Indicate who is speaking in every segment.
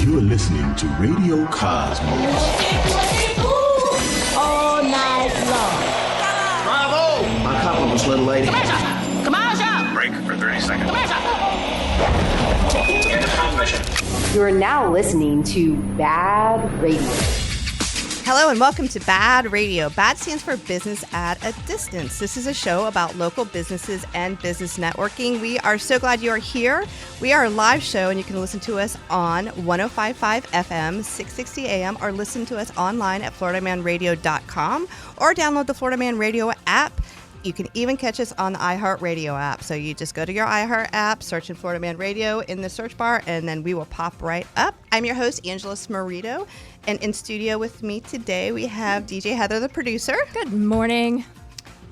Speaker 1: You are listening to Radio Cosmos.
Speaker 2: All night long.
Speaker 3: Bravo! My compliments, little lady.
Speaker 4: Commercial!
Speaker 5: Break for 30 seconds.
Speaker 2: You are now listening to BaaD Radio.
Speaker 6: Hello and welcome to BaaD Radio. BaaD stands for Business at a Distance. This is a show about local businesses and business networking. We are so glad you are here. We are a live show and you can listen to us on 105.5 FM, 660 AM, or listen to us online at floridamanradio.com or download the Florida Man Radio app. You can even catch us on the iHeartRadio app. So you just go to your iHeart app, search in Florida Man Radio in the search bar, and then we will pop right up. I'm your host, Angela Smarito, and in studio with me today, we have DJ Heather, the producer.
Speaker 7: Good morning.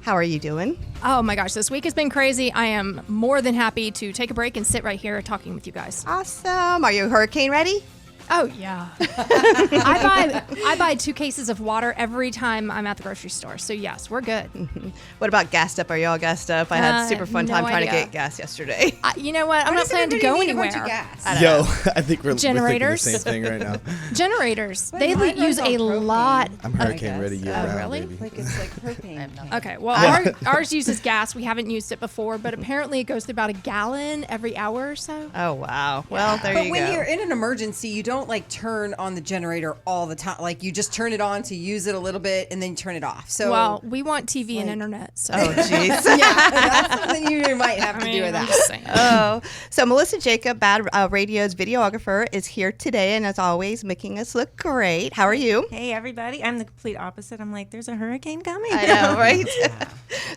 Speaker 6: How are you doing?
Speaker 7: Oh my gosh, this week has been crazy. I am more than happy to take a break and sit right here talking with you guys.
Speaker 6: Awesome. Are you hurricane ready?
Speaker 7: Oh, yeah. I buy 2 cases of water every time I'm at the grocery store. So, yes, we're good.
Speaker 6: Mm-hmm. What about gassed up? Are you all gassed up? I had a super fun time trying to get gas yesterday.
Speaker 7: You know what? I'm not planning to go anywhere.
Speaker 8: I think we're thinking the same thing right now.
Speaker 7: Generators. They use a lot.
Speaker 8: I'm hurricane ready year round,
Speaker 7: really?
Speaker 8: baby.
Speaker 9: Like it's like propane.
Speaker 7: Okay, well, ours uses gas. We haven't used it before, but apparently it goes through about a gallon every hour or so.
Speaker 6: Oh, wow. Well, there you go.
Speaker 9: But when you're in an emergency, you don't like turn on the generator all the time. Like you just turn it on to use it a little bit and then you turn it off. So
Speaker 7: well, we want TV and internet. So.
Speaker 6: Oh, jeez.
Speaker 9: Yeah, that's something you might have to do with that.
Speaker 6: Oh, so Melissa Jacob, BaaD Radio's videographer, is here today, and as always, making us look great. How are you?
Speaker 10: Hey, everybody. I'm the complete opposite. I'm like, there's a hurricane coming.
Speaker 6: I know, right?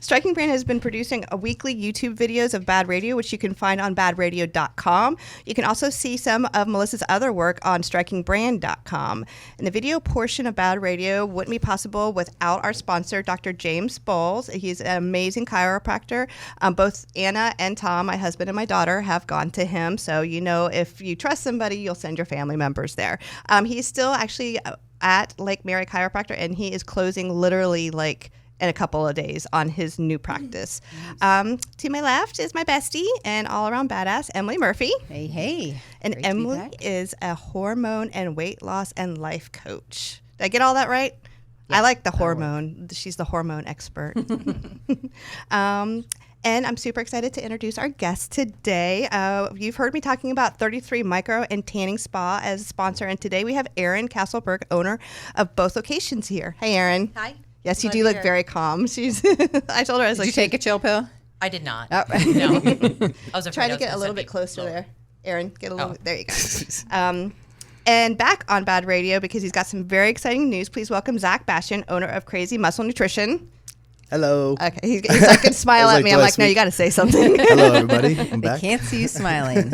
Speaker 6: Striking Brand has been producing a weekly YouTube videos of BaaD Radio, which you can find on baadradio.com. You can also see some of Melissa's other work on strikingbrand.com. And the video portion of BaaD Radio wouldn't be possible without our sponsor, Dr. James Bowles. He's an amazing chiropractor. Both Anna and Tom, my husband and my daughter, have gone to him. So, you know, if you trust somebody, you'll send your family members there. He's still actually at Lake Mary Chiropractor, and he is closing literally like in a couple of days on his new practice. To my left is my bestie and all-around badass, Emily Murphy.
Speaker 9: Hey, hey.
Speaker 6: And
Speaker 9: Great
Speaker 6: Emily is a hormone and weight loss and life coach. Did I get all that right? Yeah, I like the hormone. She's the hormone expert. And I'm super excited to introduce our guest today. You've heard me talking about 33 Micro and Tanning Spa as a sponsor, and today we have Erin Castleberg, owner of both locations here. Hey, Erin.
Speaker 11: Hi.
Speaker 6: Yes, you do look very calm. She's. I told her I was like,
Speaker 9: did you take a chill pill?
Speaker 11: I did not.
Speaker 6: Oh.
Speaker 11: No. I was
Speaker 6: trying to get a little bit closer there. Erin, get a little bit. There you go. And back on BaaD Radio because he's got some very exciting news. Please welcome Zach Bastien, owner of Crazy Muscle Nutrition.
Speaker 8: Hello.
Speaker 6: Okay, he's like, good smile at me. I'm like, no, you got to say something.
Speaker 8: Hello, everybody. I'm back.
Speaker 9: I can't see you smiling.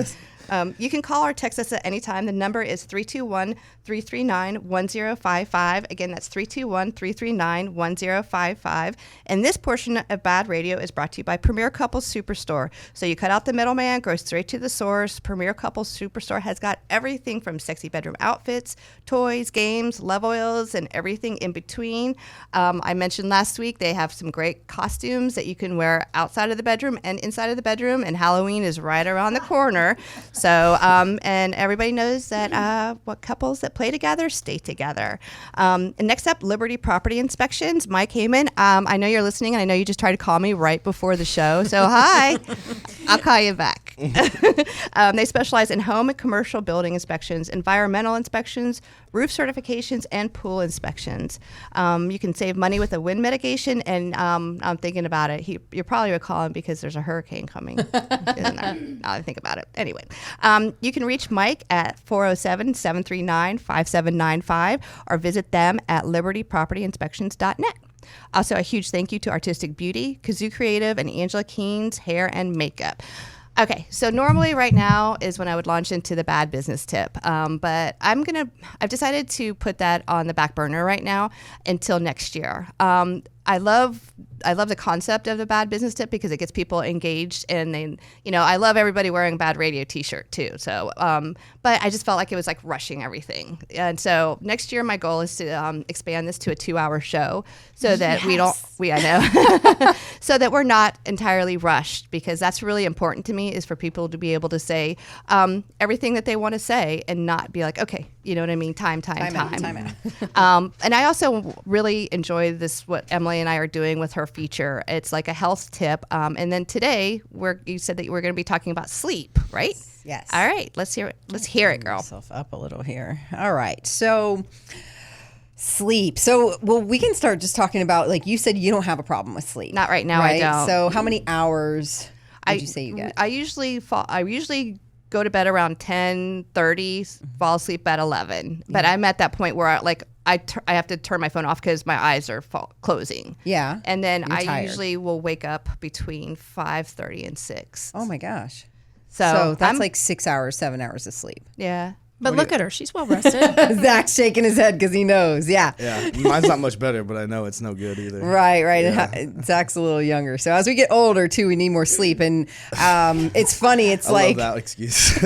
Speaker 6: You can call or text us at any time. The number is 321-339-1055. Again, that's 321-339-1055. And this portion of BaaD Radio is brought to you by Premier Couples Superstore. So you cut out the middleman, go straight to the source. Premier Couples Superstore has got everything from sexy bedroom outfits, toys, games, love oils, and everything in between. I mentioned last week they have some great costumes that you can wear outside of the bedroom and inside of the bedroom, and Halloween is right around the corner. So, and everybody knows that what couples that play together stay together. And next up, Liberty Property Inspections. Mike Heyman, I know you're listening, and I know you just tried to call me right before the show. So, hi. I'll call you back. They specialize in home and commercial building inspections, environmental inspections, roof certifications, and pool inspections. You can save money with a wind mitigation, and I'm thinking about it. You're probably calling because there's a hurricane coming. Now I think about it. Anyway, you can reach Mike at 407-739-5795 or visit them at libertypropertyinspections.net. Also, a huge thank you to Artistic Beauty, Kazoo Creative, and Angela Keen's Hair and Makeup. Okay, so normally right now is when I would launch into the BaaD business tip, but I've decided to put that on the back burner right now until next year. I love the concept of the BaaD business tip because it gets people engaged, and they, I love everybody wearing a BaaD radio T-shirt too. So, but I just felt like it was like rushing everything. And so next year, my goal is to expand this to a 2-hour show so that so that we're not entirely rushed, because that's really important to me, is for people to be able to say everything that they want to say and not be like, okay, you know what I mean? Time out. And I also really enjoy this, what Emily and I are doing with her feature. It's like a health tip. And then today, you said that we're going to be talking about sleep, right?
Speaker 9: Yes.
Speaker 6: All right. Let's hear it. Let's hear it, girl.
Speaker 9: Myself up a little here. All right. So sleep. So, we can start just talking about, like you said, you don't have a problem with sleep.
Speaker 6: Not right now.
Speaker 9: Right?
Speaker 6: I don't.
Speaker 9: So how many hours would you say you get?
Speaker 6: I usually go to bed around 10:30, fall asleep at 11. But I'm at that point where I have to turn my phone off because my eyes are closing.
Speaker 9: Yeah.
Speaker 6: And then
Speaker 9: You're
Speaker 6: I
Speaker 9: tired.
Speaker 6: usually will wake up between 5:30 and 6.
Speaker 9: Oh my gosh.
Speaker 6: So
Speaker 9: that's like 6 hours, 7 hours of sleep.
Speaker 6: Yeah.
Speaker 7: But look at her. She's well rested.
Speaker 9: Zach's shaking his head because he knows. Yeah.
Speaker 8: Yeah, mine's not much better, but I know it's no good either.
Speaker 9: Right.
Speaker 8: Yeah.
Speaker 9: And Zach's a little younger. So as we get older, too, we need more sleep. And it's funny. It's
Speaker 8: I love that excuse.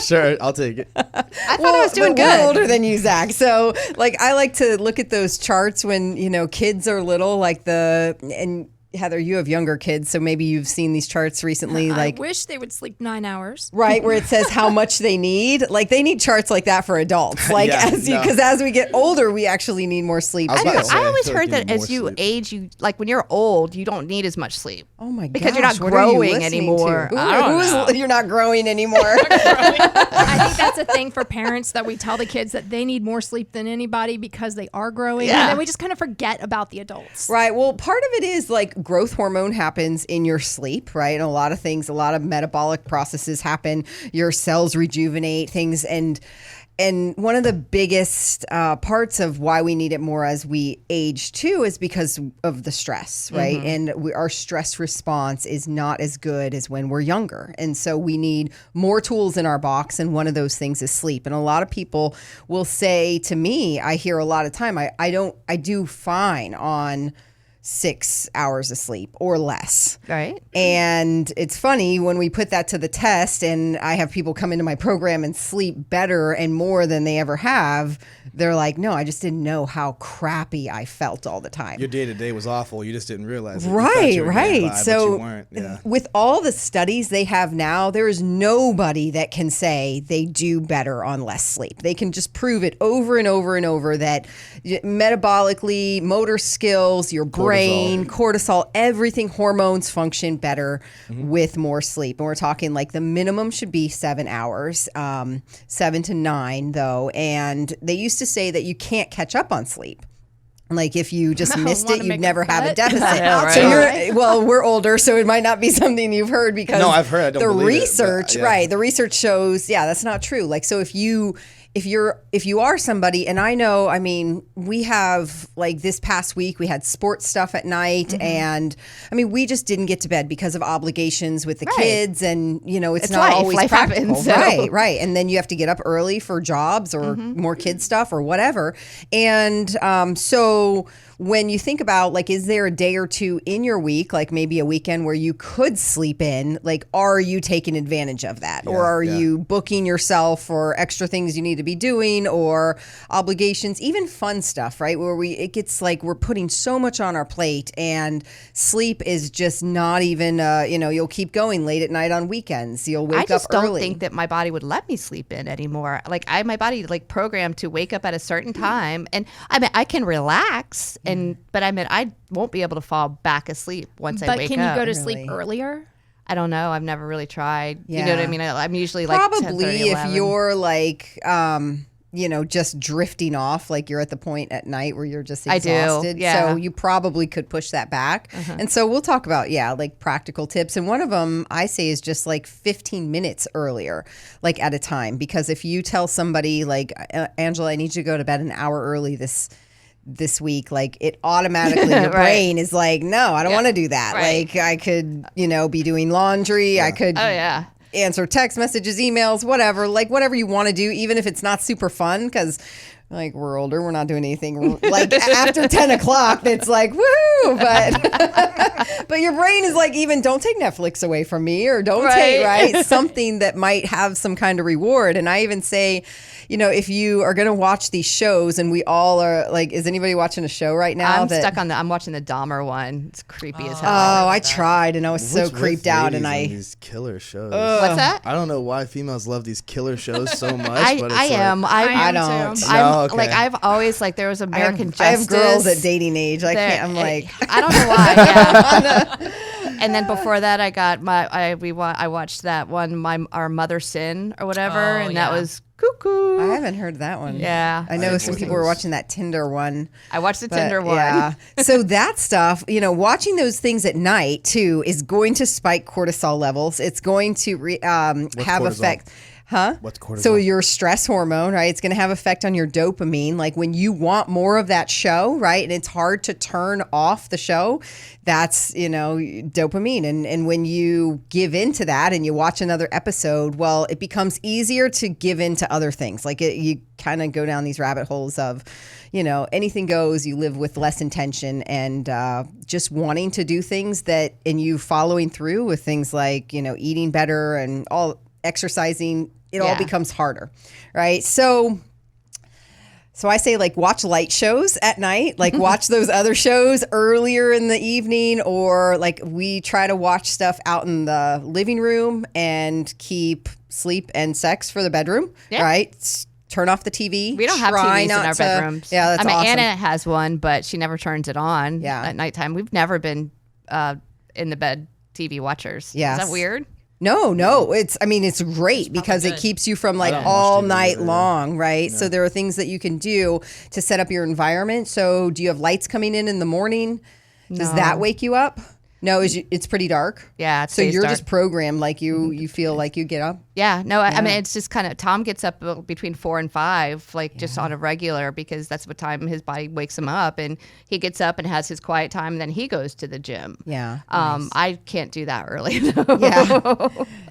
Speaker 8: Sure, I'll take it.
Speaker 6: I thought I was doing good.
Speaker 9: We're older than you, Zach. So I like to look at those charts when, kids are little, and Heather, you have younger kids, so maybe you've seen these charts recently.
Speaker 7: I wish they would sleep 9 hours.
Speaker 9: Right, where it says how much they need. Like, they need charts like that for adults. Like, because as we get older, we actually need more sleep too.
Speaker 6: I always heard that as you age, when you're old, you don't need as much sleep.
Speaker 9: Oh my gosh.
Speaker 6: Because you're not
Speaker 9: what are you
Speaker 6: growing
Speaker 9: listening
Speaker 6: anymore.
Speaker 9: to?
Speaker 6: I don't know.
Speaker 9: You're not growing anymore.
Speaker 7: I think that's a thing for parents, that we tell the kids that they need more sleep than anybody because they are growing.
Speaker 6: Yeah.
Speaker 7: And then we just kind of forget about the adults.
Speaker 9: Right. Well, part of it is growth hormone happens in your sleep, right? And a lot of metabolic processes happen. Your cells rejuvenate things. And one of the biggest parts of why we need it more as we age too is because of the stress, right? And our stress response is not as good as when we're younger. And so we need more tools in our box. And one of those things is sleep. And a lot of people will say to me, I hear a lot of time, I do fine on 6 hours of sleep or less.
Speaker 6: Right.
Speaker 9: And it's funny when we put that to the test and I have people come into my program and sleep better and more than they ever have. They're like, no, I just didn't know how crappy I felt all the time.
Speaker 8: Your day-to-day was awful. You just didn't realize it.
Speaker 9: Right. So
Speaker 8: yeah.
Speaker 9: with all the studies they have now, there is nobody that can say they do better on less sleep. They can just prove it over and over and over that metabolically, motor skills, your brain, cortisol, everything, hormones function better with more sleep. And we're talking the minimum should be 7 hours, 7 to 9 though. And they used to say that you can't catch up on sleep. Like if you just missed it, you'd never have a deficit.
Speaker 6: Yeah, right.
Speaker 9: So we're older, so it might not be something you've heard because
Speaker 8: I've heard. I don't
Speaker 9: the
Speaker 8: believe
Speaker 9: research,
Speaker 8: it, but, yeah.
Speaker 9: right? The research shows, that's not true. So if you are somebody, and I know, I mean, we have this past week we had sports stuff at night, and I mean, we just didn't get to bed because of obligations with the kids, and it's not
Speaker 6: life.
Speaker 9: always
Speaker 6: Life
Speaker 9: practical,
Speaker 6: happens, so.
Speaker 9: right, and then you have to get up early for jobs or more kid stuff or whatever, and so when you think about is there a day or two in your week, maybe a weekend where you could sleep in, are you taking advantage of that? Or are you booking yourself for extra things you need to be doing or obligations, even fun stuff, right? Where it gets we're putting so much on our plate and sleep is just not even, you'll keep going late at night on weekends. You'll wake up early.
Speaker 6: I just don't think that my body would let me sleep in anymore. My body programmed to wake up at a certain time, and I mean, I can relax. But I mean, I won't be able to fall back asleep once I wake up.
Speaker 7: But can you go to sleep earlier?
Speaker 6: I don't know. I've never really tried.
Speaker 9: Yeah.
Speaker 6: You know what I mean? I'm usually
Speaker 9: probably
Speaker 6: 10:30,
Speaker 9: if you're just drifting off, you're at the point at night where you're just exhausted.
Speaker 6: I do, yeah.
Speaker 9: So you probably could push that back. And so we'll talk about, practical tips. And one of them I say is just 15 minutes earlier, at a time. Because if you tell somebody Angela, I need you to go to bed an hour early this week, it automatically your brain is no, I don't want to do that.
Speaker 6: Right.
Speaker 9: I could, be doing laundry. I could answer text messages, emails, whatever you want to do, even if it's not super fun, because like, we're older, we're not doing anything like after 10 o'clock. It's like, woohoo! But your brain is like, even don't take Netflix away from me, or don't take something that might have some kind of reward. And I even say, if you are going to watch these shows, and we all are like, is anybody watching a show right now?
Speaker 6: I'm watching the Dahmer one. It's creepy as hell.
Speaker 9: Oh, I tried, and I was so creeped out. And
Speaker 8: these killer shows.
Speaker 6: What's that?
Speaker 8: I don't know why females love these killer shows so much. But
Speaker 6: I don't.
Speaker 8: Okay.
Speaker 6: Like, I've always like, there was American Justice.
Speaker 9: I have girls at dating age. I
Speaker 6: don't know why. Yeah. And then before that, I watched that one, Our Mother Sin or whatever, that was cuckoo.
Speaker 9: I haven't heard that one.
Speaker 6: Yeah.
Speaker 9: I know some people were watching that Tinder one.
Speaker 6: I watched the Tinder one.
Speaker 9: Yeah. So that stuff, watching those things at night too is going to spike cortisol levels. It's going to have
Speaker 8: cortisol?
Speaker 9: effect. Huh?
Speaker 8: What's cortisol?
Speaker 9: So your stress hormone, right? It's going to have effect on your dopamine. Like when you want more of that show, right? And it's hard to turn off the show. That's, dopamine. And when you give into that and you watch another episode, well, it becomes easier to give into other things. Like you kind of go down these rabbit holes of, anything goes, you live with less intention and just wanting to do things and you following through with things like, eating better and all exercising, it all becomes harder, right? So I say, like, watch light shows at night, like watch those other shows earlier in the evening, or like we try to watch stuff out in the living room and keep sleep and sex for the bedroom, right? Turn off the TV.
Speaker 6: We don't have TVs in our bedrooms.
Speaker 9: Yeah, that's awesome.
Speaker 6: Anna has one, but she never turns it on at nighttime. We've never been in the bed TV watchers.
Speaker 9: Yes.
Speaker 6: Is that weird?
Speaker 9: No, it's great because it keeps you from like all night long, right?
Speaker 8: No.
Speaker 9: So there are things that you can do to set up your environment. So do you have lights coming in the morning? Does that wake you up? No, it's pretty dark.
Speaker 6: Yeah.
Speaker 9: So you're just programmed like you feel like you get up?
Speaker 6: Yeah. No, I mean, it's just kind of, Tom gets up between 4 and 5, like just on a regular, because that's what time his body wakes him up, and he gets up and has his quiet time, and then he goes to the gym.
Speaker 9: Yeah. Nice.
Speaker 6: I can't do that early. No.
Speaker 9: Yeah.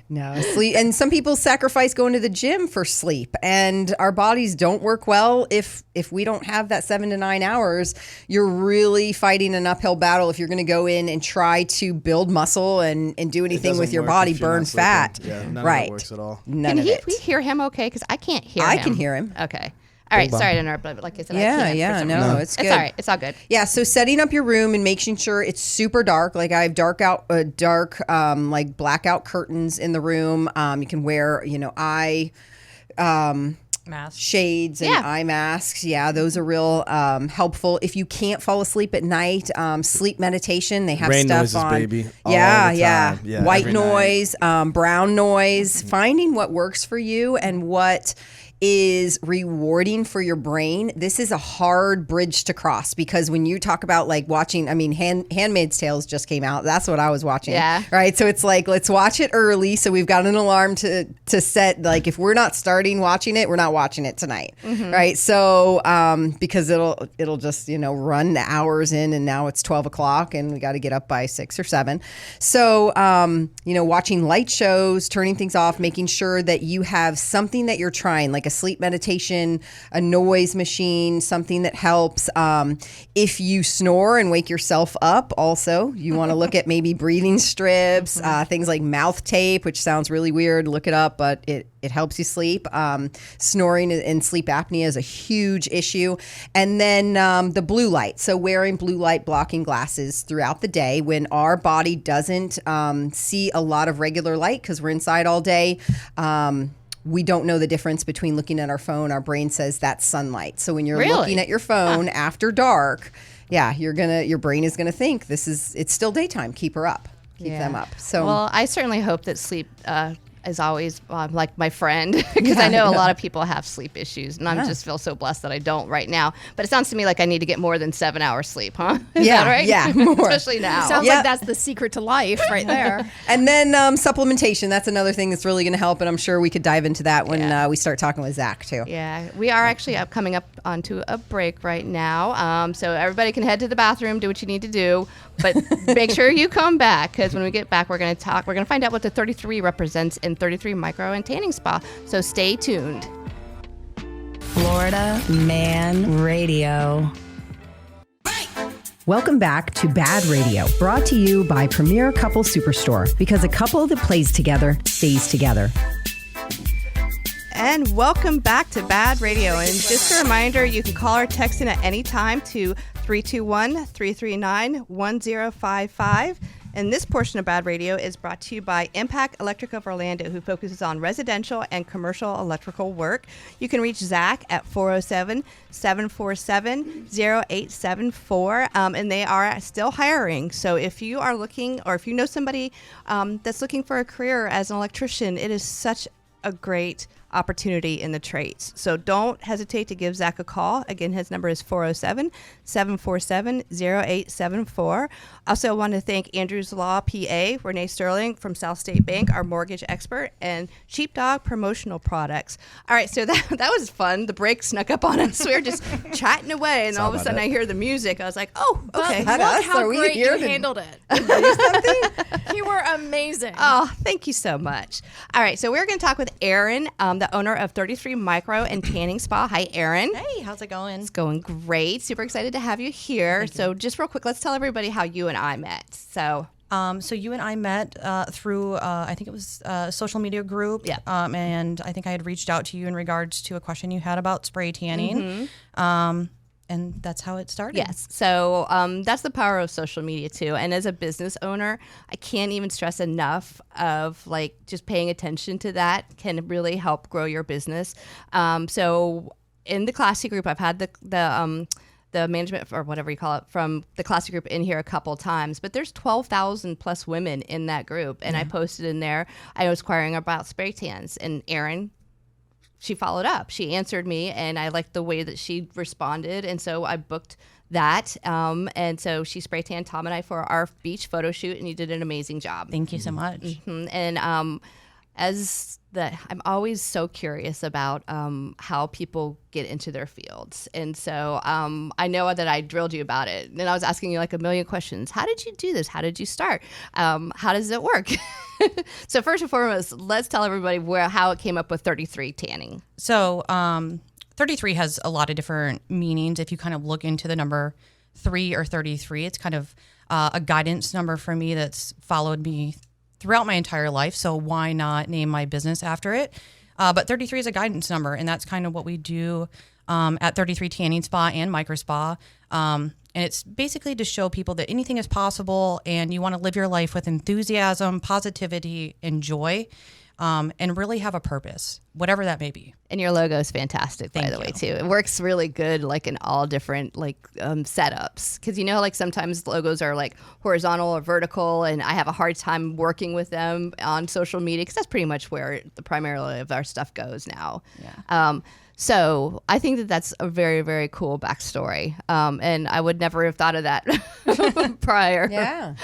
Speaker 9: No, sleep. And some people sacrifice going to the gym for sleep, and our bodies don't work well if we don't have that 7 to 9 hours. You're really fighting an uphill battle if you're going to go in and try to build muscle and do anything with your body, burn fat.
Speaker 8: Yeah, none
Speaker 9: right.
Speaker 8: of it works at all.
Speaker 9: None of it.
Speaker 6: We hear him okay? Because I can't hear him.
Speaker 9: I can hear him.
Speaker 6: Okay. All right. Sorry to interrupt, but like I said, I can't.
Speaker 9: No, it's good.
Speaker 6: It's all right. It's all good.
Speaker 9: Yeah. So setting up your room and making sure it's super dark. Like I have dark like blackout curtains in the room. You can wear, eye
Speaker 11: mask
Speaker 9: shades and eye masks. Yeah, those are real helpful. If you can't fall asleep at night, sleep meditation. They have
Speaker 8: rain
Speaker 9: stuff
Speaker 8: noises,
Speaker 9: on.
Speaker 8: Baby.
Speaker 9: Yeah. White
Speaker 8: every
Speaker 9: noise, brown noise. Finding what works for you and what is rewarding for your brain. This is a hard bridge to cross, because when you talk about like watching, Handmaid's Tales just came out. That's what I was watching.
Speaker 6: Yeah.
Speaker 9: Right. So it's like, let's watch it early. So we've got an alarm to set, like, if we're not starting watching it, we're not watching it tonight. Mm-hmm. Right. So, because it'll just, run the hours in, and now it's 12 o'clock and we got to get up by 6 or 7. So, watching light shows, turning things off, making sure that you have something that you're trying, like a sleep meditation, a noise machine, something that helps. If you snore and wake yourself up, also, you want to look at maybe breathing strips, things like mouth tape, which sounds really weird. Look it up, but it helps you sleep. Snoring and sleep apnea is a huge issue. And then the blue light. So wearing blue light blocking glasses throughout the day when our body doesn't see a lot of regular light because we're inside all day. We don't know the difference between looking at our phone. Our brain says that's sunlight. So when you're looking at your phone after dark, your brain is gonna think it's still daytime. Keep her up. Keep them up. So
Speaker 6: well, I certainly hope that sleep is always like my friend, because I know a lot of people have sleep issues, and I just feel so blessed that I don't right now. But it sounds to me like I need to get more than 7 hours sleep, huh? Is that right?
Speaker 9: Yeah, more.
Speaker 6: Especially now.
Speaker 7: Sounds like that's the secret to life right there.
Speaker 9: And then supplementation. That's another thing that's really going to help, and I'm sure we could dive into that when we start talking with Zach too.
Speaker 6: Yeah, we are actually coming up onto a break right now. So everybody can head to the bathroom, do what you need to do, but make sure you come back, because when we get back, we're going to find out what the 33 represents in 33 Micro and Tanning Spa. So stay tuned.
Speaker 4: Florida Man Radio.
Speaker 5: Welcome back to BaaD Radio, brought to you by Premier Couple Superstore, because a couple that plays together stays together.
Speaker 6: And welcome back to BaaD Radio. And just a reminder, you can call or text in at any time to 321-339-1055. And this portion of BaaD Radio is brought to you by Impact Electric of Orlando, who focuses on residential and commercial electrical work. You can reach Zach at 407-747-0874, and they are still hiring. So if you are looking, or if you know somebody that's looking for a career as an electrician, it is such a great opportunity in the trades. So don't hesitate to give Zach a call. Again, his number is 407-747-0874. Also want to thank Andrews Law PA, Renee Sterling from South State Bank, our mortgage expert, and Sheepdog Promotional Products. All right, so that was fun. The break snuck up on us. We were just chatting away, and all of a sudden I hear the music. I was like, oh, okay.
Speaker 7: Look how great you handled it. You were amazing.
Speaker 6: Oh, thank you so much. All right, so we're going to talk with Erin, the owner of 33 Micro and Tanning Spa. Hi, Erin.
Speaker 11: Hey, how's it going?
Speaker 6: It's going great. Super excited to have you here. So just real quick, let's tell everybody how you and I met. So
Speaker 11: you and I met through, I think it was a social media group.
Speaker 6: Yeah.
Speaker 11: And I think I had reached out to you in regards to a question you had about spray tanning. And that's how it started.
Speaker 6: Yes. So that's the power of social media too. And as a business owner, I can't even stress enough of like just paying attention to that can really help grow your business. So in the Classy group, I've had the management, or whatever you call it, from the Classy group in here a couple times, but there's 12,000 plus women in that group. And I posted in there, I was inquiring about spray tans, and Erin, she followed up. She answered me, and I liked the way that she responded. And so I booked that. And so she spray tanned Tom and I for our beach photo shoot, and you did an amazing job.
Speaker 11: Thank you so much.
Speaker 6: And I'm always so curious about how people get into their fields. And so I know that I drilled you about it. And I was asking you like a million questions. How did you do this? How did you start? How does it work? So first and foremost, let's tell everybody how it came up with 33 tanning.
Speaker 11: So 33 has a lot of different meanings. If you kind of look into the number 3 or 33, it's kind of a guidance number for me that's followed me throughout my entire life. So why not name my business after it? But 33 is a guidance number, and that's kind of what we do at 33 Tanning Spa and Micro Spa. And it's basically to show people that anything is possible, and you want to live your life with enthusiasm, positivity, and joy, and really have a purpose, whatever that may be.
Speaker 6: And your logo is fantastic, by the way, too. It works really good, like in all different setups, because you know, like sometimes logos are like horizontal or vertical, and I have a hard time working with them on social media because that's pretty much where the primarily of our stuff goes now. Yeah. So I think that that's a very, very cool backstory. And I would never have thought of that prior.
Speaker 9: Yeah.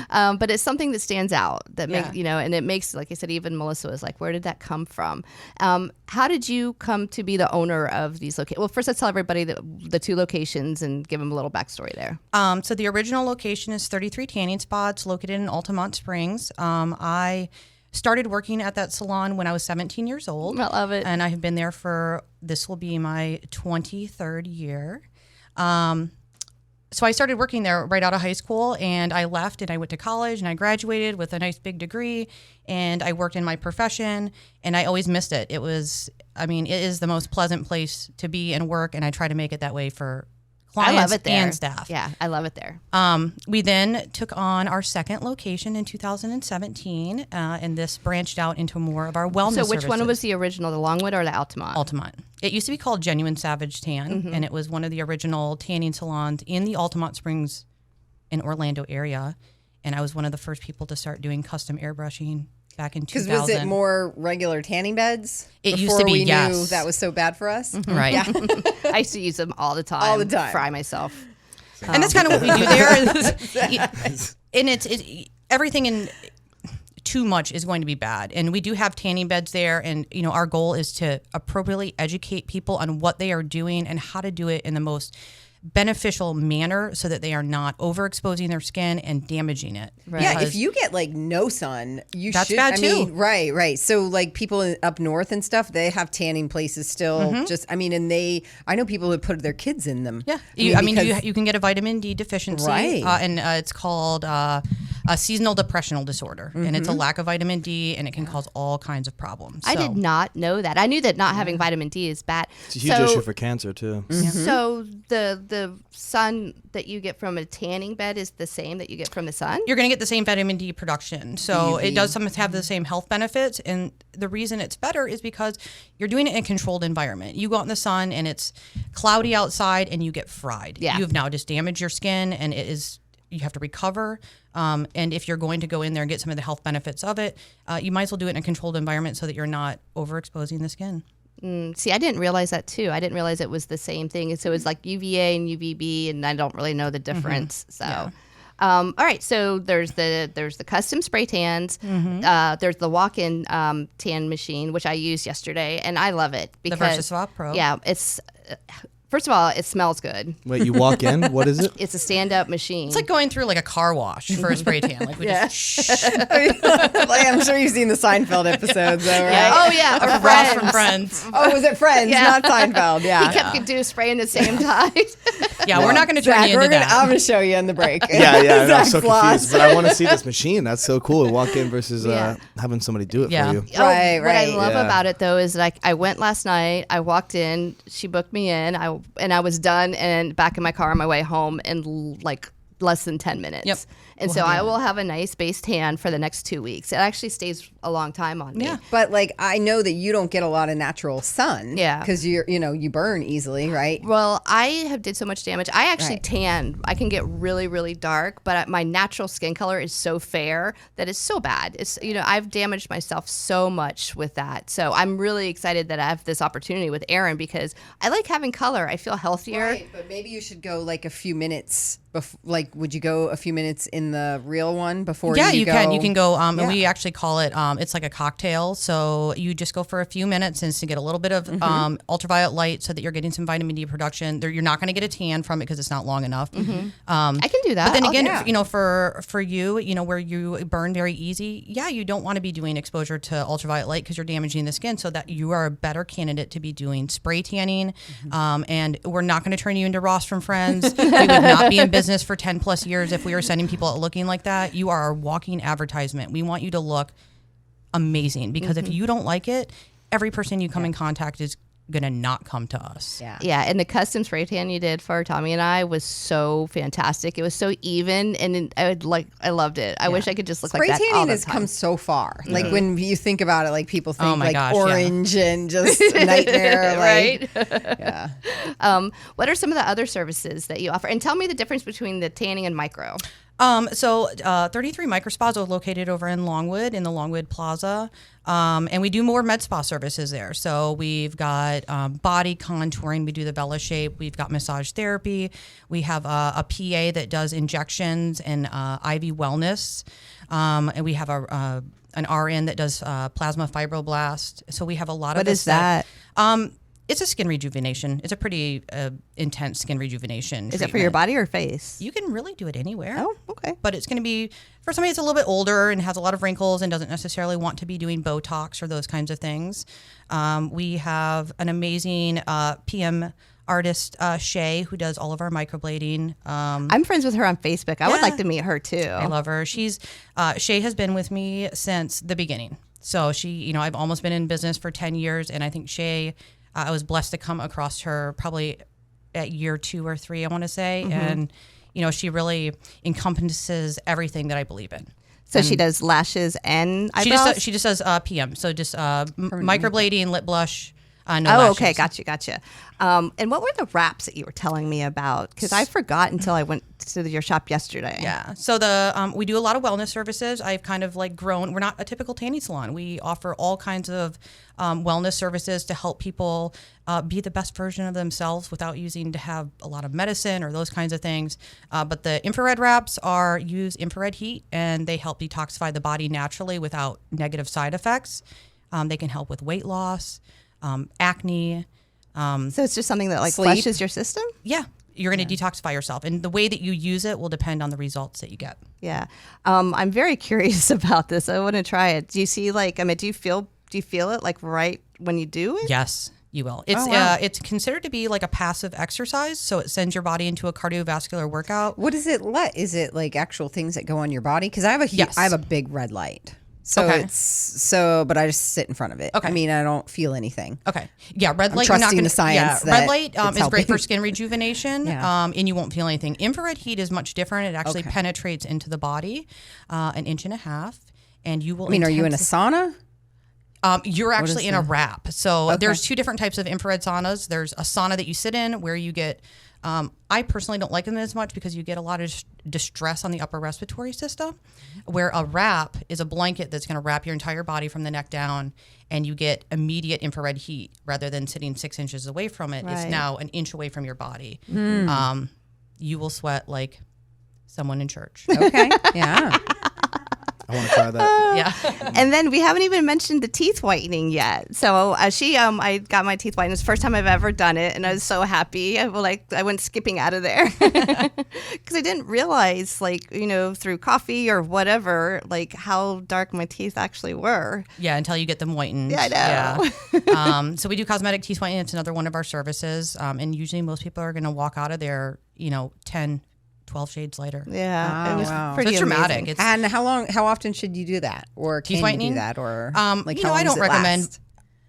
Speaker 6: But it's something that stands out that makes, and it makes, like I said, even Melissa was like, where did that come from? How did you come to be the owner of these locations? Well, first let's tell everybody the two locations and give them a little backstory there.
Speaker 11: So the original location is 33 Tanning Spa. It's located in Altamont Springs. I started working at that salon when I was 17 years old.
Speaker 6: I love it.
Speaker 11: And I have been there this will be my 23rd year. So I started working there right out of high school, and I left and I went to college and I graduated with a nice big degree, and I worked in my profession, and I always missed it. It is the most pleasant place to be and work, and I try to make it that way for clients and staff.
Speaker 6: Yeah, I love it there.
Speaker 11: We then took on our second location in 2017, and this branched out into more of our wellness services.
Speaker 6: So which one was the original, the Longwood or the Altamont?
Speaker 11: Altamont. It used to be called Genuine Savage Tan, and it was one of the original tanning salons in the Altamont Springs in Orlando area. And I was one of the first people to start doing custom airbrushing back in 2000.
Speaker 9: Because was it more regular tanning beds?
Speaker 11: It used to be, yes.
Speaker 9: Knew that was so bad for us?
Speaker 11: Right.
Speaker 6: Yeah. I used to use them all the time.
Speaker 9: All the time.
Speaker 6: Fry myself.
Speaker 11: And that's kind of what we do there. And it's everything in too much is going to be bad. And we do have tanning beds there. And, our goal is to appropriately educate people on what they are doing and how to do it in the most beneficial manner so that they are not overexposing their skin and damaging it.
Speaker 9: Right. Yeah, if you get like no sun,
Speaker 11: that's bad too.
Speaker 9: Right. So like people up north and stuff, they have tanning places still. I know people who put their kids in them.
Speaker 11: Yeah, you can get a vitamin D deficiency,
Speaker 9: right?
Speaker 11: And it's called a seasonal depressional disorder, and it's a lack of vitamin D, and it can cause all kinds of problems.
Speaker 6: I did not know that. I knew that not having vitamin D is bad.
Speaker 8: It's a huge issue for cancer too.
Speaker 6: So the sun that you get from a tanning bed is the same that you get from the sun?
Speaker 11: You're going to get the same vitamin D production. So it does sometimes have the same health benefits. And the reason it's better is because you're doing it in a controlled environment. You go out in the sun and it's cloudy outside and you get fried.
Speaker 6: Yeah.
Speaker 11: You have now just damaged your skin and you have to recover. And if you're going to go in there and get some of the health benefits of it, you might as well do it in a controlled environment so that you're not overexposing the skin.
Speaker 6: See, I didn't realize that too. I didn't realize it was the same thing. So it was like UVA and UVB, and I don't really know the difference. So, all right. So there's the custom spray tans. There's the walk-in tan machine, which I used yesterday, and I love it because
Speaker 11: the VersaSwap Pro.
Speaker 6: Yeah, it's. First of all, it smells good.
Speaker 8: Wait, you walk in? What is it?
Speaker 6: It's a stand-up machine.
Speaker 11: It's like going through like a car wash for a spray tan. Like we just
Speaker 9: like, I'm sure you've seen the Seinfeld episodes, though, right?
Speaker 6: Yeah. Oh yeah,
Speaker 11: or Ross from Friends.
Speaker 9: Oh, was it Friends? Not Seinfeld. Yeah.
Speaker 6: He kept doing spraying the same time.
Speaker 11: We're not going to turn you into that.
Speaker 9: I'm going to show you in the break.
Speaker 8: Yeah. I'm so confused, but I want to see this machine. That's so cool. Walk in versus having somebody do it for you.
Speaker 9: Right.
Speaker 6: What I love about it though is like I went last night. I walked in. She booked me in. I was done and back in my car on my way home in like less than 10 minutes.
Speaker 11: Yep.
Speaker 6: And so I will have a nice base tan for the next 2 weeks. It actually stays a long time on me.
Speaker 11: Yeah.
Speaker 9: But like I know that you don't get a lot of natural sun.
Speaker 6: Yeah.
Speaker 9: Because you burn easily, right?
Speaker 6: Well, I did so much damage. I actually tan. I can get really, really dark, but my natural skin color is so fair that it's so bad. It's I've damaged myself so much with that. So I'm really excited that I have this opportunity with Erin because I like having color. I feel healthier.
Speaker 9: Right, but maybe you should go like a few minutes. Would you go a few minutes in the real one before?
Speaker 11: Yeah,
Speaker 9: you
Speaker 11: can. You can go, and we actually call it. It's like a cocktail. So you just go for a few minutes and to get a little bit of ultraviolet light, so that you're getting some vitamin D production. You're not going to get a tan from it because it's not long enough.
Speaker 6: I can do that.
Speaker 11: But then again, for you, where you burn very easy, you don't want to be doing exposure to ultraviolet light because you're damaging the skin. So that you are a better candidate to be doing spray tanning. And we're not going to turn you into Ross from Friends. We would not be in business for 10 plus years if we were sending people out looking like that. You are our walking advertisement. We want you to look amazing because if you don't like it, every person you come in contact is gonna not come to us.
Speaker 6: Yeah. And the custom spray tan you did for Tommy and I was so fantastic. It was so even, and I loved it. I wish I could just look
Speaker 9: spray
Speaker 6: like that all the
Speaker 9: tanning
Speaker 6: time.
Speaker 9: has come so far. Like when you think about it, like people think
Speaker 6: orange
Speaker 9: and just nightmare.
Speaker 6: Right?
Speaker 9: Yeah.
Speaker 6: What are some of the other services that you offer? And tell me the difference between the tanning and micro.
Speaker 11: 33 micro spas are located over in Longwood, in the Longwood Plaza. And we do more med spa services there. So we've got body contouring. We do the Vela shape. We've got massage therapy. We have a PA that does injections and IV wellness. And we have an RN that does plasma fibroblast. So we have a lot of
Speaker 6: What is that?
Speaker 11: It's a skin rejuvenation. It's a pretty intense skin rejuvenation.
Speaker 6: Is it for your body or face?
Speaker 11: You can really do it anywhere.
Speaker 6: Oh, okay.
Speaker 11: But it's going to be for somebody that's a little bit older and has a lot of wrinkles and doesn't necessarily want to be doing Botox or those kinds of things. We have an amazing PM artist, Shay, who does all of our microblading.
Speaker 6: I'm friends with her on Facebook. I would like to meet her too.
Speaker 11: I love her. Shay has been with me since the beginning. So I've almost been in business for 10 years, and I think Shay, I was blessed to come across her probably at year 2 or 3, I want to say. And, she really encompasses everything that I believe in.
Speaker 6: So she does lashes and eyebrows?
Speaker 11: She just does PM. So just microblading, lip blush, no lashes.
Speaker 6: Okay. Gotcha. And what were the wraps that you were telling me about? Because I forgot until I went to your shop yesterday.
Speaker 11: Yeah. So we do a lot of wellness services. I've kind of grown. We're not a typical tanning salon. We offer all kinds of wellness services to help people be the best version of themselves without using to have a lot of medicine or those kinds of things. But the infrared wraps use infrared heat, and they help detoxify the body naturally without negative side effects. They can help with weight loss, acne.
Speaker 6: So it's just something that
Speaker 9: Sleep.
Speaker 6: flushes your system?
Speaker 11: Yeah. you're going to detoxify yourself. And the way that you use it will depend on the results that you get.
Speaker 6: Yeah. I'm very curious about this. I want to try it. Do you see do you feel it like right when you do it?
Speaker 11: Yes, you will. It's it's considered to be like a passive exercise. So it sends your body into a cardiovascular workout.
Speaker 9: What is it? Is it like actual things that go on your body? Because I have a big red light. So but I just sit in front of it.
Speaker 11: Okay.
Speaker 9: I mean, I don't feel anything.
Speaker 11: Okay. Yeah, red light.
Speaker 9: I'm trusting
Speaker 11: you're not gonna,
Speaker 9: the science.
Speaker 11: Yeah, red light is great for skin rejuvenation,
Speaker 9: Yeah.
Speaker 11: and you won't feel anything. Infrared heat is much different. It actually penetrates into the body, 1.5 inches, and you will.
Speaker 9: I mean, are you in a sauna?
Speaker 11: You're actually in a wrap. So there's 2 different types of infrared saunas. There's a sauna that you sit in where you get. I personally don't like them as much because you get a lot of distress on the upper respiratory system, where a wrap is a blanket that's going to wrap your entire body from the neck down, and you get immediate infrared heat rather than sitting 6 inches away from it. It's now 1 inch away from your body. You will sweat like someone in church.
Speaker 9: Okay. Yeah.
Speaker 8: I want to try that.
Speaker 11: Yeah.
Speaker 6: And then we haven't even mentioned the teeth whitening yet. So I got my teeth whitened. It's the first time I've ever done it, and I was so happy. I went skipping out of there because I didn't realize, through coffee or whatever, how dark my teeth actually were.
Speaker 11: Yeah, until you get them whitened.
Speaker 6: Yeah, I
Speaker 11: know. Yeah. So we do cosmetic teeth whitening. It's another one of our services, and usually most people are going to walk out of there, 10, 12 shades lighter.
Speaker 6: Yeah.
Speaker 9: Oh,
Speaker 6: it was pretty
Speaker 11: so it's dramatic.
Speaker 9: And how often should you do that? Or can you do that? Or how long
Speaker 11: I don't
Speaker 9: does it
Speaker 11: recommend.
Speaker 9: last?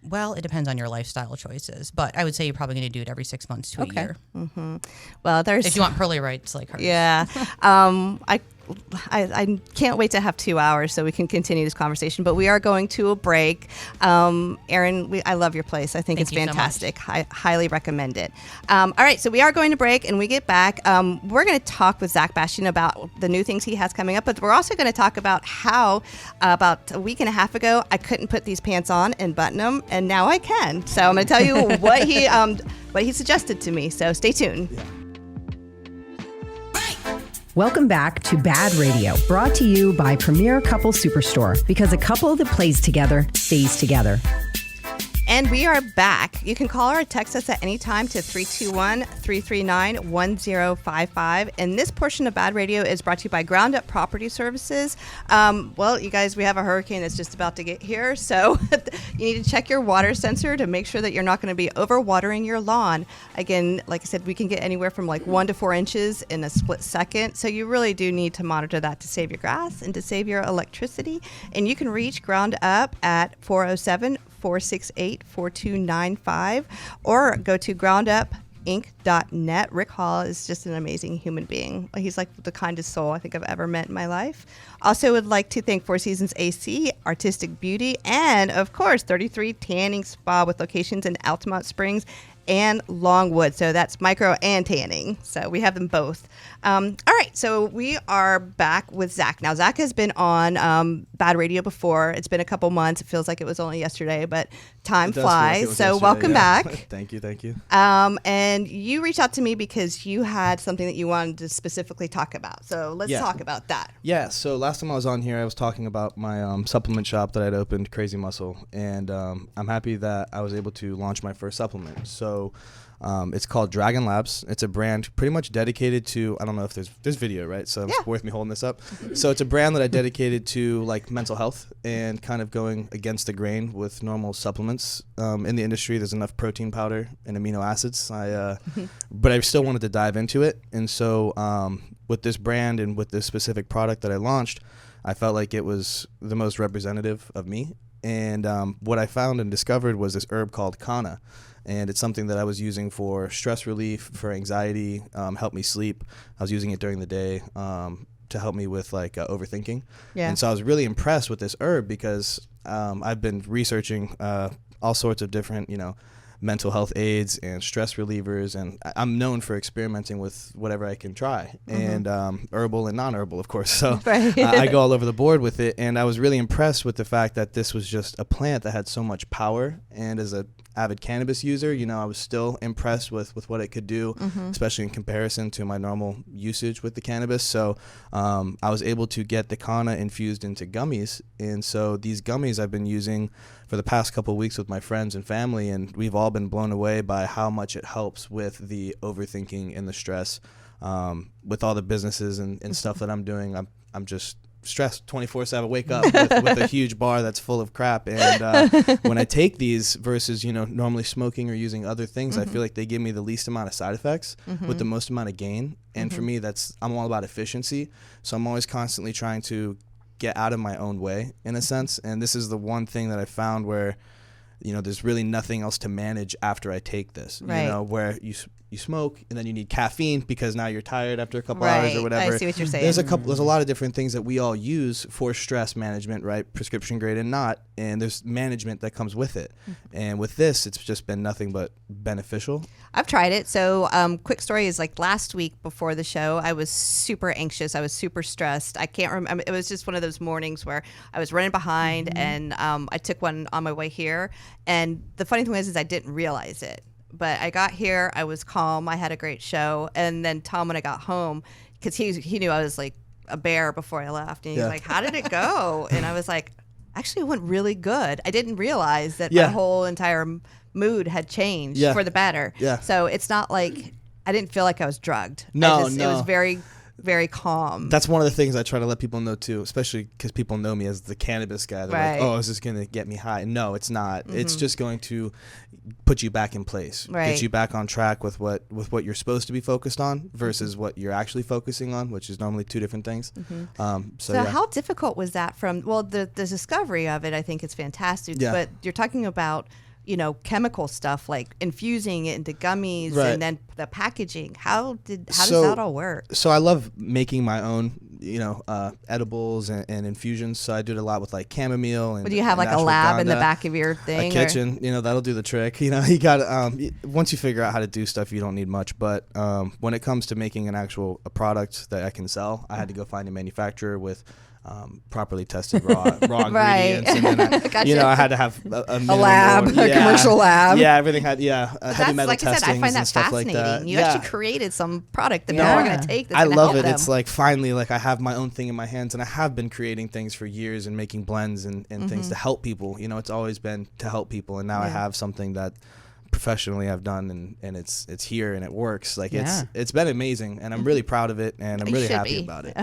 Speaker 11: Well, it depends on your lifestyle choices, but I would say you're probably going to do it every 6 months to a year.
Speaker 6: Mm-hmm. Well,
Speaker 11: if you want pearly whites like hers.
Speaker 6: Yeah. I can't wait to have 2 hours so we can continue this conversation, but we are going to a break. Erin, I love your place. I think it's fantastic.
Speaker 11: So
Speaker 6: I highly recommend it. All right, so we are going to break, and we get back. We're going to talk with Zach Bastien about the new things he has coming up, but we're also going to talk about how about a week and a half ago, I couldn't put these pants on and button them, and now I can. So I'm going to tell you what he suggested to me. So stay tuned.
Speaker 8: Yeah.
Speaker 5: Welcome back to BaaD Radio, brought to you by Premier Couple Superstore, because a couple that plays together stays together.
Speaker 6: And we are back. You can call or text us at any time to 321-339-1055. And this portion of BaaD Radio is brought to you by Ground Up Property Services. Well, you guys, we have a hurricane that's just about to get here. So you need to check your water sensor to make sure that you're not going to be overwatering your lawn. Again, like I said, we can get anywhere from 1 to 4 inches in a split second. So you really do need to monitor that to save your grass and to save your electricity. And you can reach Ground Up at 407-468-4295 or go to groundupinc.net. Rick Hall is just an amazing human being. He's like the kindest soul I think I've ever met in my life. Also would like to thank Four Seasons AC, Artistic Beauty, and of course 33 Tanning Spa with locations in Altamont Springs and Longwood. So that's micro and tanning. So we have them both. All right. So we are back with Zach. Now, Zach has been on BaaD Radio before. It's been a couple months. It feels like it was only yesterday, but time flies. So welcome back.
Speaker 8: Thank you. Thank you.
Speaker 6: And you reached out to me because you had something that you wanted to specifically talk about. So let's talk about that.
Speaker 8: Yeah. So last time I was on here, I was talking about my supplement shop that I'd opened, Crazy Muscle. And I'm happy that I was able to launch my first supplement. So it's called Dragon Labs. It's a brand pretty much dedicated to, I don't know if there's video, right? So it's worth me holding this up. So it's a brand that I dedicated to mental health and kind of going against the grain with normal supplements. In the industry, there's enough protein powder and amino acids. But I still wanted to dive into it. And so with this brand and with this specific product that I launched, I felt like it was the most representative of me. And what I found and discovered was this herb called Kana. And it's something that I was using for stress relief, for anxiety, help me sleep. I was using it during the day to help me with overthinking. Yeah. And so I was really impressed with this herb because I've been researching all sorts of different, mental health aids and stress relievers, and I'm known for experimenting with whatever I can try, and herbal and non-herbal, of course. So I go all over the board with it, and I was really impressed with the fact that this was just a plant that had so much power, and as avid cannabis user, I was still impressed with what it could do, especially in comparison to my normal usage with the cannabis. So I was able to get the Kana infused into gummies. And so these gummies I've been using for the past couple of weeks with my friends and family, and we've all been blown away by how much it helps with the overthinking and the stress. With all the businesses and stuff that I'm doing, I'm just stressed 24/7. Wake up with a huge bar that's full of crap, and when I take these versus normally smoking or using other things, I feel like they give me the least amount of side effects with the most amount of gain. And for me, I'm all about efficiency, so I'm always constantly trying to get out of my own way in a sense. And this is the one thing that I found where there's really nothing else to manage after I take this. Where you smoke and then you need caffeine because now you're tired after a couple hours or whatever.
Speaker 6: I see what you're saying.
Speaker 8: There's a lot of different things that we all use for stress management, right? Prescription grade and not, and there's management that comes with it. And with this, it's just been nothing but beneficial.
Speaker 6: I've tried it. So quick story is like last week before the show, I was super anxious. I was super stressed. I can't remember. It was just one of those mornings where I was running behind and I took one on my way here. And the funny thing is I didn't realize it. But I got here, I was calm, I had a great show, and then Tom, when I got home, because he knew I was like a bear before I left, and he was like, how did it go? And I was like, actually, it went really good. I didn't realize that my whole entire mood had changed for the better. Yeah. So it's not like, I didn't feel like I was drugged.
Speaker 8: No.
Speaker 6: It was very, very calm.
Speaker 8: That's one of the things I try to let people know too, especially because people know me as the cannabis guy. They're like, oh, is this going to get me high? No, it's not. It's just going to put you back in place, get you back on track with what you're supposed to be focused on versus what you're actually focusing on, which is normally two different things. So
Speaker 6: how difficult was that the discovery of it? I think it's fantastic, but you're talking about chemical stuff like infusing it into gummies and then the packaging. How does that all work?
Speaker 8: So I love making my own, edibles and infusions. So I do it a lot with like chamomile. And
Speaker 6: do you have like a lab in the back of your thing?
Speaker 8: A kitchen, that'll do the trick. You got once you figure out how to do stuff, you don't need much. But when it comes to making a product that I can sell, I had to go find a manufacturer with properly tested raw ingredients, and then I had to have a
Speaker 9: lab, a commercial lab.
Speaker 8: Yeah, everything had heavy metal
Speaker 6: like
Speaker 8: testings
Speaker 6: I said, I find that
Speaker 8: and stuff
Speaker 6: fascinating.
Speaker 8: like that.
Speaker 6: You actually created some product that people are going to take. That's
Speaker 8: I love
Speaker 6: help
Speaker 8: it.
Speaker 6: them.
Speaker 8: It's like finally, like I have my own thing in my hands, and I have been creating things for years and making blends and things to help people. It's always been to help people, and now I have something that professionally I've done and it's here and it works. Like it's been amazing, and I'm really proud of it, and I'm really happy about it.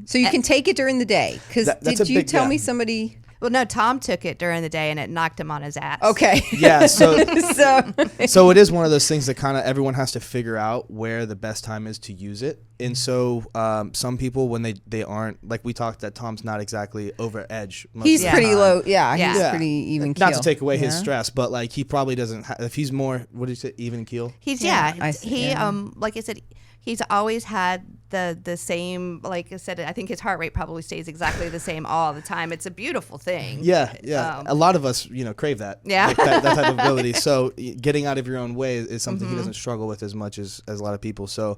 Speaker 9: So you can take it during the day, because did you tell me somebody?
Speaker 6: Well, no, Tom took it during the day and it knocked him on his ass.
Speaker 9: Okay.
Speaker 8: Yeah. So it is one of those things that kind of everyone has to figure out where the best time is to use it. And so some people, when they aren't, like we talked, that Tom's not exactly over edge.
Speaker 9: He's pretty low. Yeah. He's pretty even keel.
Speaker 8: Not to take away his stress, but like he probably doesn't if he's more, what did you say, even keel?
Speaker 6: He's like I said, he's always had the same, like I said, I think his heart rate probably stays exactly the same all the time. It's a beautiful thing.
Speaker 8: Yeah. A lot of us, crave that.
Speaker 6: Yeah.
Speaker 8: Like that type of ability. So getting out of your own way is something he doesn't struggle with as much as a lot of people. So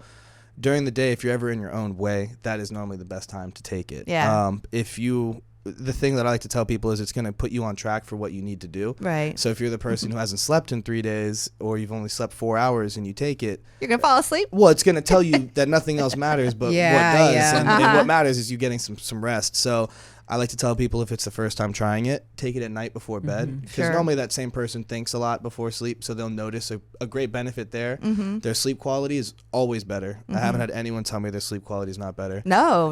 Speaker 8: during the day, if you're ever in your own way, that is normally the best time to take it.
Speaker 6: Yeah.
Speaker 8: The thing that I like to tell people is it's going to put you on track for what you need to do.
Speaker 6: Right.
Speaker 8: So if you're the person who hasn't slept in 3 days, or you've only slept 4 hours and you take it,
Speaker 6: you're going to fall asleep?
Speaker 8: Well, it's going to tell you that nothing else matters but what does. And what matters is you getting some rest. So I like to tell people, if it's the first time trying it, take it at night before bed, because normally that same person thinks a lot before sleep, so they'll notice a great benefit there. Their sleep quality is always better. I haven't had anyone tell me their sleep quality is not better.
Speaker 6: No.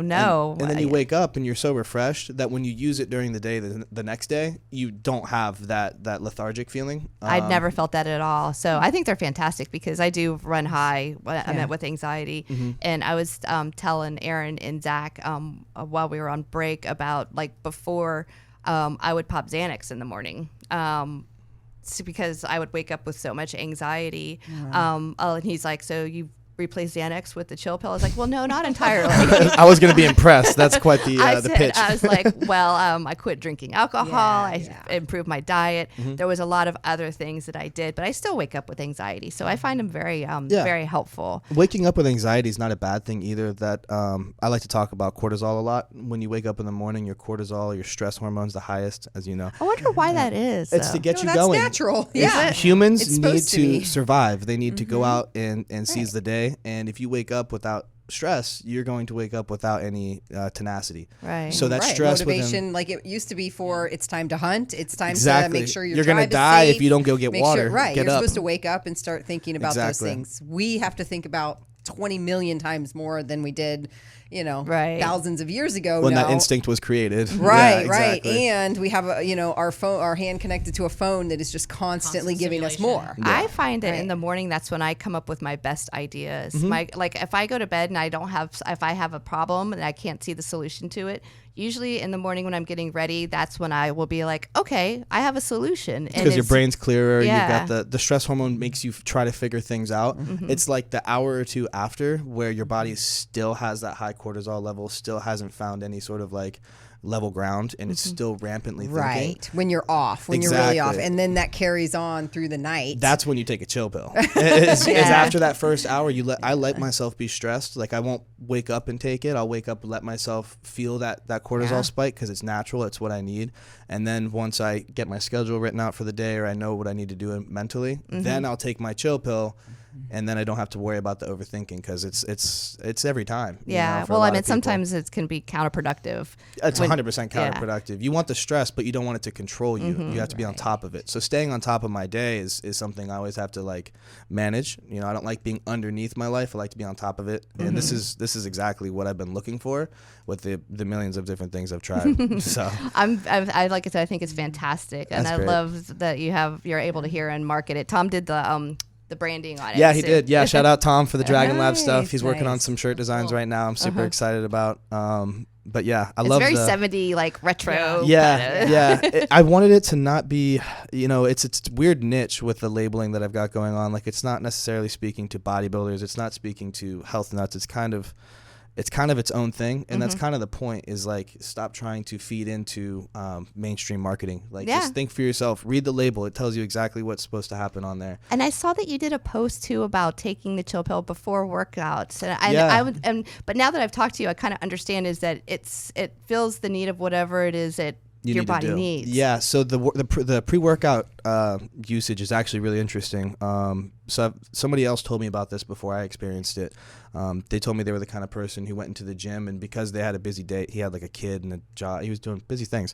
Speaker 8: And then you wake up and you're so refreshed that when you use it during the day, the next day, you don't have that lethargic feeling.
Speaker 6: I'd never felt that at all. So I think they're fantastic, because I do run high with anxiety. And I was telling Erin and Zach while we were on break about, like, before I would pop Xanax in the morning because I would wake up with so much anxiety. And he's like, so you've replace Xanax with the chill pill. I was like, well, no, not entirely.
Speaker 8: I was going to be impressed. That's quite the pitch.
Speaker 6: I was like, well, I quit drinking alcohol. I improved my diet. There was a lot of other things that I did, but I still wake up with anxiety. So I find them very, very helpful.
Speaker 8: Waking up with anxiety is not a bad thing either. That I like to talk about cortisol a lot. When you wake up in the morning, your cortisol, your stress hormone's the highest, as you know.
Speaker 6: I wonder why that is.
Speaker 8: It's to get you
Speaker 9: that's
Speaker 8: going.
Speaker 9: Natural. Yeah.
Speaker 8: Humans need to survive. They need to go out and seize the day. And if you wake up without stress, you're going to wake up without any tenacity.
Speaker 6: Right.
Speaker 8: So that stress
Speaker 9: motivation, like it used to be for it's time to hunt. It's time to make sure
Speaker 8: you're going to die if you don't go get water.
Speaker 9: You're supposed to wake up and start thinking about those things. We have to think about 20 million times more than we did, thousands of years ago.
Speaker 8: When that instinct was created.
Speaker 9: Right, right. And we have our hand connected to a phone that is just constantly giving us more.
Speaker 6: Yeah. I find that in the morning, that's when I come up with my best ideas. If I go to bed and if I have a problem and I can't see the solution to it, usually in the morning when I'm getting ready, that's when I will be like, okay, I have a solution.
Speaker 8: Because your brain's clearer. You've got the stress hormone makes you try to figure things out. It's like the hour or two after where your body still has that high cortisol level, still hasn't found any sort of like level ground, and it's still rampantly thinking.
Speaker 9: Right. When you're off, when you're really off. And then that carries on through the night.
Speaker 8: That's when you take a chill pill. It's after that first hour, I let myself be stressed. Like I won't wake up and take it. I'll wake up and let myself feel that cortisol spike because it's natural. It's what I need. And then once I get my schedule written out for the day or I know what I need to do mentally, then I'll take my chill pill. And then I don't have to worry about the overthinking because it's every time.
Speaker 6: Yeah. Well, I mean, sometimes it can be counterproductive.
Speaker 8: It's 100% counterproductive. You want the stress, but you don't want it to control you. You have to be on top of it. So staying on top of my day is something I always have to like manage. I don't like being underneath my life. I like to be on top of it. And this is exactly what I've been looking for with the millions of different things I've tried. So
Speaker 6: I like I said, I think it's fantastic, and I love that you're able to hear and market it. Tom did the branding on it.
Speaker 8: Yeah, he did. Yeah, shout out Tom for the Dragon Lab stuff. He's working on some shirt designs right now. I'm super excited about. But yeah, I love
Speaker 6: it's very 70 like retro.
Speaker 8: Yeah. I wanted it to not be, it's a weird niche with the labeling that I've got going on. Like it's not necessarily speaking to bodybuilders. It's not speaking to health nuts. It's kind of its own thing, and that's kind of the point. Is like stop trying to feed into mainstream marketing. Like just think for yourself. Read the label; it tells you exactly what's supposed to happen on there.
Speaker 6: And I saw that you did a post too about taking the chill pill before workouts. But now that I've talked to you, I kind of understand is that it fills the need of whatever it is that your body needs.
Speaker 8: Yeah. So the pre-workout usage is actually really interesting. So somebody else told me about this before I experienced it. They told me they were the kind of person who went into the gym, and because they had a busy day, he had like a kid and a job. He was doing busy things.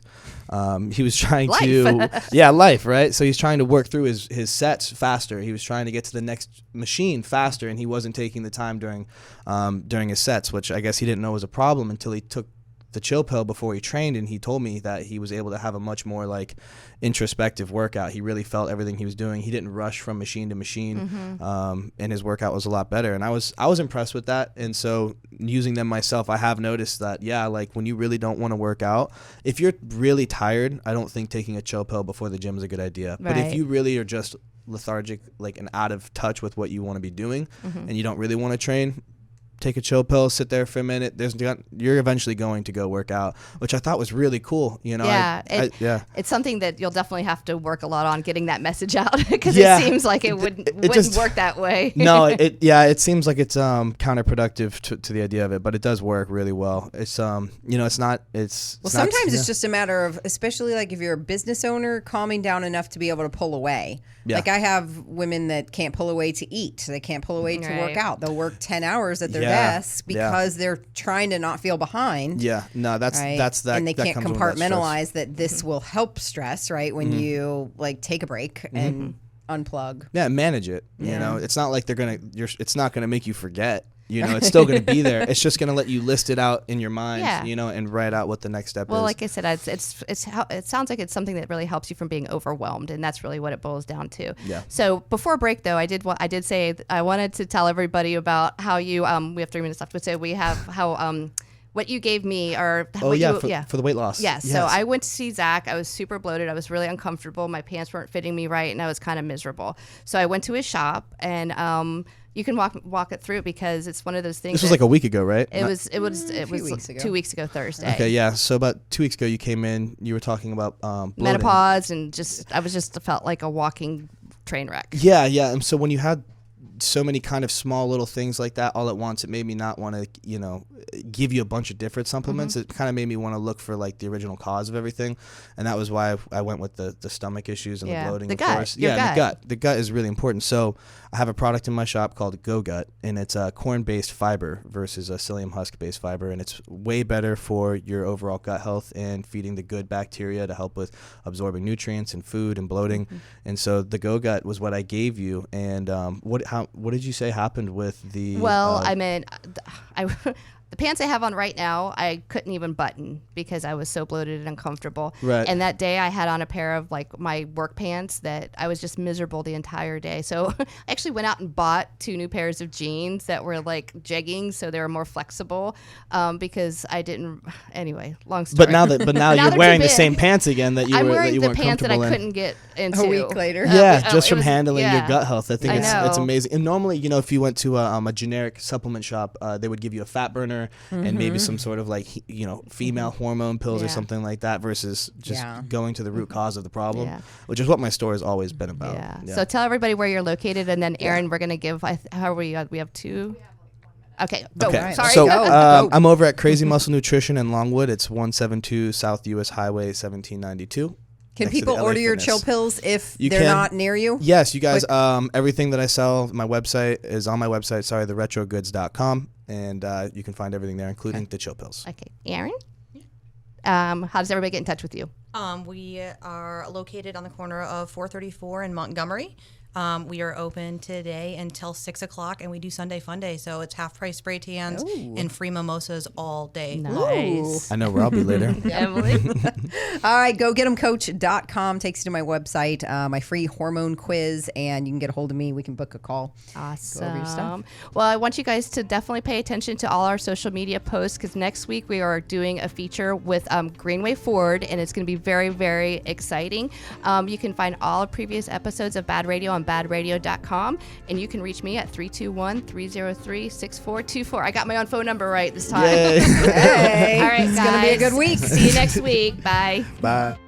Speaker 8: He was trying life, right? So he's trying to work through his sets faster. He was trying to get to the next machine faster, and he wasn't taking the time during his sets, which I guess he didn't know was a problem until he took the chill pill before he trained, and he told me that he was able to have a much more like introspective workout. He really felt everything he was doing. He didn't rush from machine to machine, and his workout was a lot better. And I was impressed with that. And so using them myself, I have noticed that like when you really don't want to work out, if you're really tired, I don't think taking a chill pill before the gym is a good idea. But if you really are just lethargic, like and out of touch with what you want to be doing, and you don't really want to train, take a chill pill, sit there for a minute. You're eventually going to go work out, which I thought was really cool.
Speaker 6: It's something that you'll definitely have to work a lot on getting that message out because it seems like it wouldn't work that way.
Speaker 8: No, it seems like it's counterproductive to the idea of it, but it does work really well. It's sometimes
Speaker 9: it's just a matter of, especially like if you're a business owner, calming down enough to be able to pull away. Yeah. Like I have women that can't pull away to eat. They can't pull away to work out. They'll work 10 hours at their desk because they're trying to not feel behind.
Speaker 8: Yeah. No, that's that.
Speaker 9: And they can't compartmentalize that this will help stress, right? When you like take a break and unplug.
Speaker 8: Yeah, manage it. Yeah. It's not like it's not gonna make you forget. It's still going to be there. It's just going to let you list it out in your mind, and write out what the next step is.
Speaker 6: Well, like I said, it sounds like it's something that really helps you from being overwhelmed, and that's really what it boils down to. Yeah. So before break, though, I did say I wanted to tell everybody about how you. We have 3 minutes left. So we have how. What you gave me or
Speaker 8: for the weight loss.
Speaker 6: Yes. So I went to see Zach. I was super bloated. I was really uncomfortable. My pants weren't fitting me right, and I was kind of miserable. So I went to his shop and You can walk it through because it's one of those things.
Speaker 8: This was like a week ago, right?
Speaker 6: It was
Speaker 9: weeks ago.
Speaker 6: 2 weeks ago Thursday.
Speaker 8: Okay, yeah. So about 2 weeks ago, you came in. You were talking about bloating.
Speaker 6: Menopause, and I was just felt like a walking train wreck.
Speaker 8: Yeah. And so when you had so many kind of small little things like that all at once, it made me not want to, give you a bunch of different supplements. It kind of made me want to look for like the original cause of everything, and that was why I went with the stomach issues and the bloating.
Speaker 6: The gut.
Speaker 8: The gut is really important. So I have a product in my shop called Go Gut, and it's a corn-based fiber versus a psyllium husk-based fiber, and it's way better for your overall gut health and feeding the good bacteria to help with absorbing nutrients and food and bloating. And so the Go Gut was what I gave you. And what did you say happened with the?
Speaker 6: Well, the pants I have on right now, I couldn't even button because I was so bloated and uncomfortable.
Speaker 8: Right.
Speaker 6: And that day I had on a pair of like my work pants that I was just miserable the entire day. So I actually went out and bought 2 new pairs of jeans that were like jeggings, so they were more flexible because I didn't. Anyway, long story.
Speaker 8: But now you're wearing the same pants again that you
Speaker 6: I'm
Speaker 8: were
Speaker 6: wearing
Speaker 8: that you
Speaker 6: the
Speaker 8: weren't
Speaker 6: pants that I
Speaker 8: comfortable
Speaker 6: couldn't get into
Speaker 9: a week later.
Speaker 8: Just from handling your gut health. I think
Speaker 6: I
Speaker 8: it's
Speaker 6: know.
Speaker 8: amazing. And normally, if you went to a generic supplement shop, they would give you a fat burner and maybe some sort of like female hormone pills or something like that, versus just going to the root cause of the problem, which is what my store has always been about.
Speaker 6: Yeah. So tell everybody where you're located, and then Erin, we're gonna give. How are we? We have 2. Okay. Go.
Speaker 8: Okay.
Speaker 6: Sorry.
Speaker 8: So
Speaker 6: Go.
Speaker 8: I'm over at Crazy Muscle Nutrition in Longwood. It's 172 South US Highway 1792.
Speaker 9: Can people order your chill pills if
Speaker 8: You
Speaker 9: they're
Speaker 8: can.
Speaker 9: not near you?
Speaker 8: Yes, you guys. Everything that I sell, my website is on my website. Sorry, theretrogoods.com, and you can find everything there, including the chill pills.
Speaker 6: Okay, Erin. How does everybody get in touch with you?
Speaker 11: We are located on the corner of 434 and Montgomery. We are open today until 6 o'clock, and we do Sunday Fun Day. So it's half price spray tans and free mimosas all day.
Speaker 6: Nice.
Speaker 8: I know where I'll be later.
Speaker 6: Emily.
Speaker 9: All right, gogetemcoach.com takes you to my website, my free hormone quiz, and you can get a hold of me. We can book a call.
Speaker 6: Awesome.
Speaker 9: Go over your stuff.
Speaker 6: Well, I want you guys to definitely pay attention to all our social media posts, because next week we are doing a feature with Greenway Ford, and it's going to be very, very exciting. You can find all previous episodes of BaaD Radio on BaaDradio.com, and you can reach me at 321-303-6424. I got my own phone number right this time.
Speaker 8: Yay.
Speaker 9: Hey,
Speaker 6: all right,
Speaker 9: it's
Speaker 6: guys.
Speaker 9: going to be a good week.
Speaker 6: See you next week. Bye.
Speaker 8: Bye.